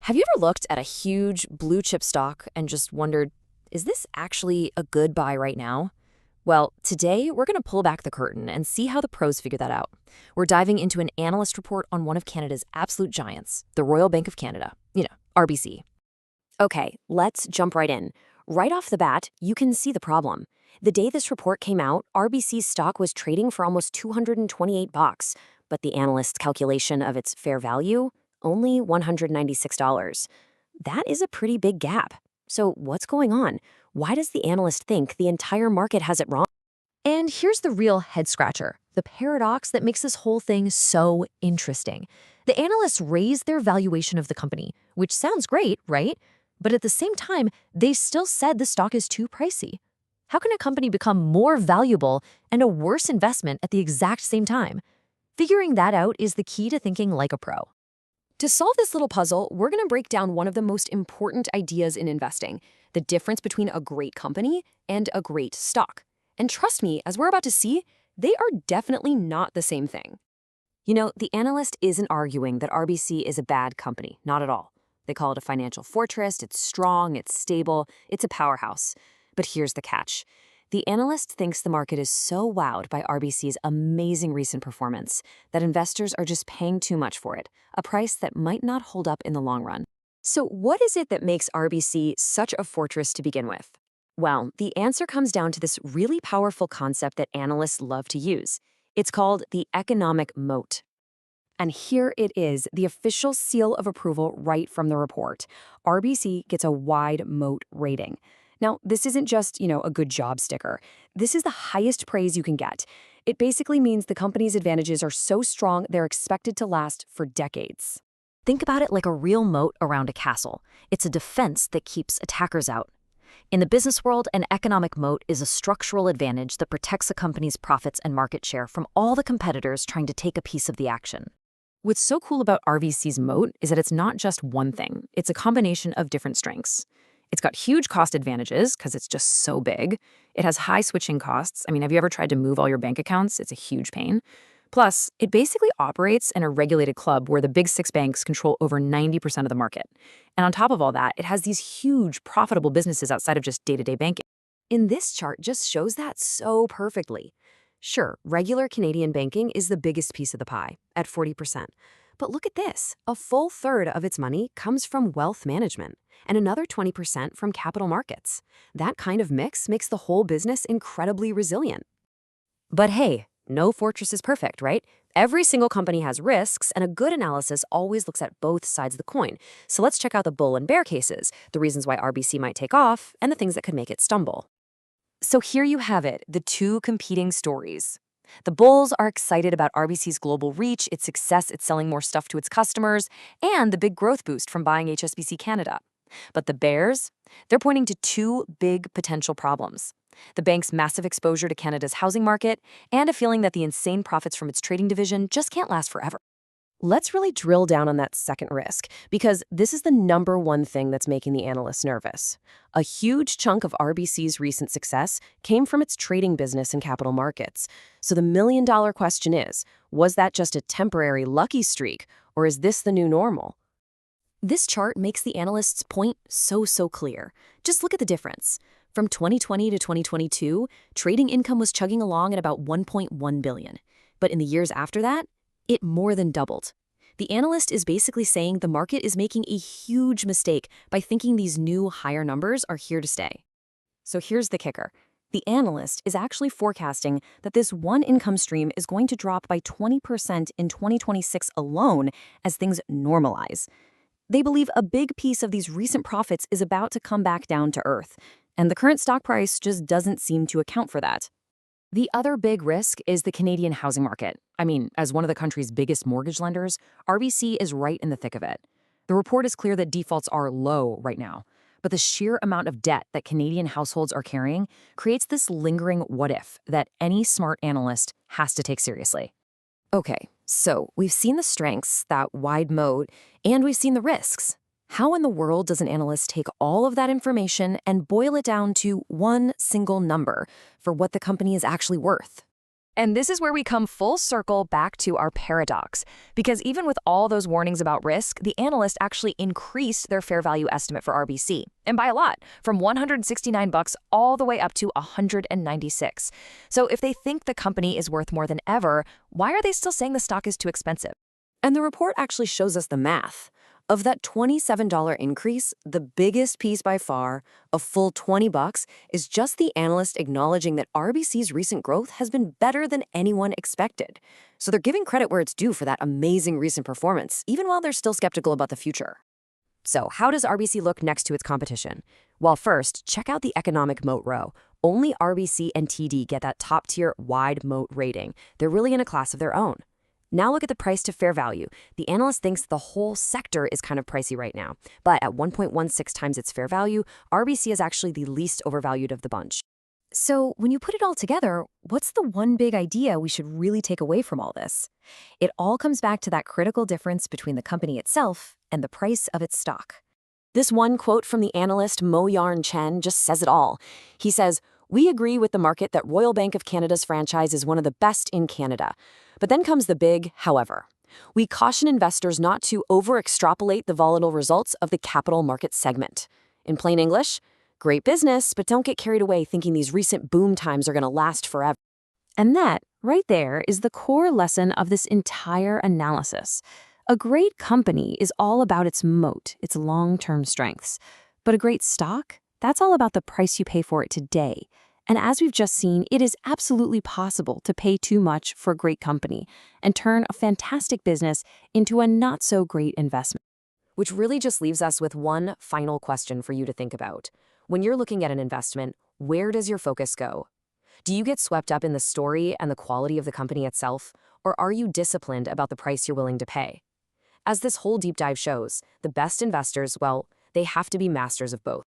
Have you ever looked at a huge blue chip stock and just wondered, is this actually a good buy right now? Well, today we're going to pull back the curtain and see how the pros figure that out. We're diving into an analyst report on one of Canada's absolute giants, the Royal Bank of Canada, RBC. Okay, let's jump right in. Right off the bat, you can see the problem. The day this report came out, RBC's stock was trading for almost $228, but the analyst's calculation of its fair value, only $196. That is a pretty big gap. So what's going on? Why does the analyst think the entire market has it wrong? And here's the real head-scratcher, the paradox that makes this whole thing so interesting. The analysts raised their valuation of the company, which sounds great, right? But at the same time, they still said the stock is too pricey. How can a company become more valuable and a worse investment at the exact same time? Figuring that out is the key to thinking like a pro. To solve this little puzzle, we're going to break down one of the most important ideas in investing, the difference between a great company and a great stock. And trust me, as we're about to see, they are definitely not the same thing. The analyst isn't arguing that RBC is a bad company, not at all. They call it a financial fortress, it's strong, it's stable, it's a powerhouse. But here's the catch. The analyst thinks the market is so wowed by RBC's amazing recent performance that investors are just paying too much for it, a price that might not hold up in the long run. So what is it that makes RBC such a fortress to begin with? Well, the answer comes down to this really powerful concept that analysts love to use. It's called the economic moat. And here it is, the official seal of approval right from the report. RBC gets a wide moat rating. Now, this isn't just, a good job sticker. This is the highest praise you can get. It basically means the company's advantages are so strong they're expected to last for decades. Think about it like a real moat around a castle. It's a defense that keeps attackers out. In the business world, an economic moat is a structural advantage that protects a company's profits and market share from all the competitors trying to take a piece of the action. What's so cool about RBC's moat is that it's not just one thing. It's a combination of different strengths. It's got huge cost advantages because it's just so big. It has high switching costs. Have you ever tried to move all your bank accounts? It's a huge pain. Plus, it basically operates in a regulated club where the big six banks control over 90% of the market. And on top of all that, it has these huge, profitable businesses outside of just day-to-day banking. And this chart just shows that so perfectly. Sure, regular Canadian banking is the biggest piece of the pie, at 40%. But look at this. A full third of its money comes from wealth management, and another 20% from capital markets. That kind of mix makes the whole business incredibly resilient. But hey, no fortress is perfect, right? Every single company has risks, and a good analysis always looks at both sides of the coin. So let's check out the bull and bear cases, the reasons why RBC might take off, and the things that could make it stumble. So here you have it, the two competing stories. The bulls are excited about RBC's global reach, its success at selling more stuff to its customers, and the big growth boost from buying HSBC Canada. But the bears, they're pointing to two big potential problems. The bank's massive exposure to Canada's housing market, and a feeling that the insane profits from its trading division just can't last forever. Let's really drill down on that second risk, because this is the number one thing that's making the analysts nervous. A huge chunk of RBC's recent success came from its trading business and capital markets. So the million-dollar question is, was that just a temporary lucky streak, or is this the new normal? This chart makes the analysts' point so clear. Just look at the difference. From 2020 to 2022, trading income was chugging along at about $1.1 billion. But in the years after that, it more than doubled. The analyst is basically saying the market is making a huge mistake by thinking these new higher numbers are here to stay. So here's the kicker. The analyst is actually forecasting that this one income stream is going to drop by 20% in 2026 alone as things normalize. They believe a big piece of these recent profits is about to come back down to earth, and the current stock price just doesn't seem to account for that. The other big risk is the Canadian housing market. As one of the country's biggest mortgage lenders, RBC is right in the thick of it. The report is clear that defaults are low right now, but the sheer amount of debt that Canadian households are carrying creates this lingering what-if that any smart analyst has to take seriously. Okay, so we've seen the strengths, that wide moat, and we've seen the risks. How in the world does an analyst take all of that information and boil it down to one single number for what the company is actually worth? And this is where we come full circle back to our paradox. Because even with all those warnings about risk, the analyst actually increased their fair value estimate for RBC. And by a lot, from $169 all the way up to $196. So if they think the company is worth more than ever, why are they still saying the stock is too expensive? And the report actually shows us the math. Of that $27 increase, the biggest piece by far, a full $20, is just the analyst acknowledging that RBC's recent growth has been better than anyone expected. So they're giving credit where it's due for that amazing recent performance, even while they're still skeptical about the future. So how does RBC look next to its competition? Well, first, check out the economic moat row. Only RBC and TD get that top-tier wide moat rating. They're really in a class of their own. Now look at the price to fair value. The analyst thinks the whole sector is kind of pricey right now. But at 1.16 times its fair value, RBC is actually the least overvalued of the bunch. So when you put it all together, what's the one big idea we should really take away from all this? It all comes back to that critical difference between the company itself and the price of its stock. This one quote from the analyst Mo Yarn Chen just says it all. He says, "We agree with the market that Royal Bank of Canada's franchise is one of the best in Canada." But then comes the big however. We caution investors not to over-extrapolate the volatile results of the capital market segment. In plain English, great business, but don't get carried away thinking these recent boom times are going to last forever. And that, right there, is the core lesson of this entire analysis. A great company is all about its moat, its long-term strengths. But a great stock? That's all about the price you pay for it today. And as we've just seen, it is absolutely possible to pay too much for a great company and turn a fantastic business into a not-so-great investment. Which really just leaves us with one final question for you to think about. When you're looking at an investment, where does your focus go? Do you get swept up in the story and the quality of the company itself, or are you disciplined about the price you're willing to pay? As this whole deep dive shows, the best investors, well, they have to be masters of both.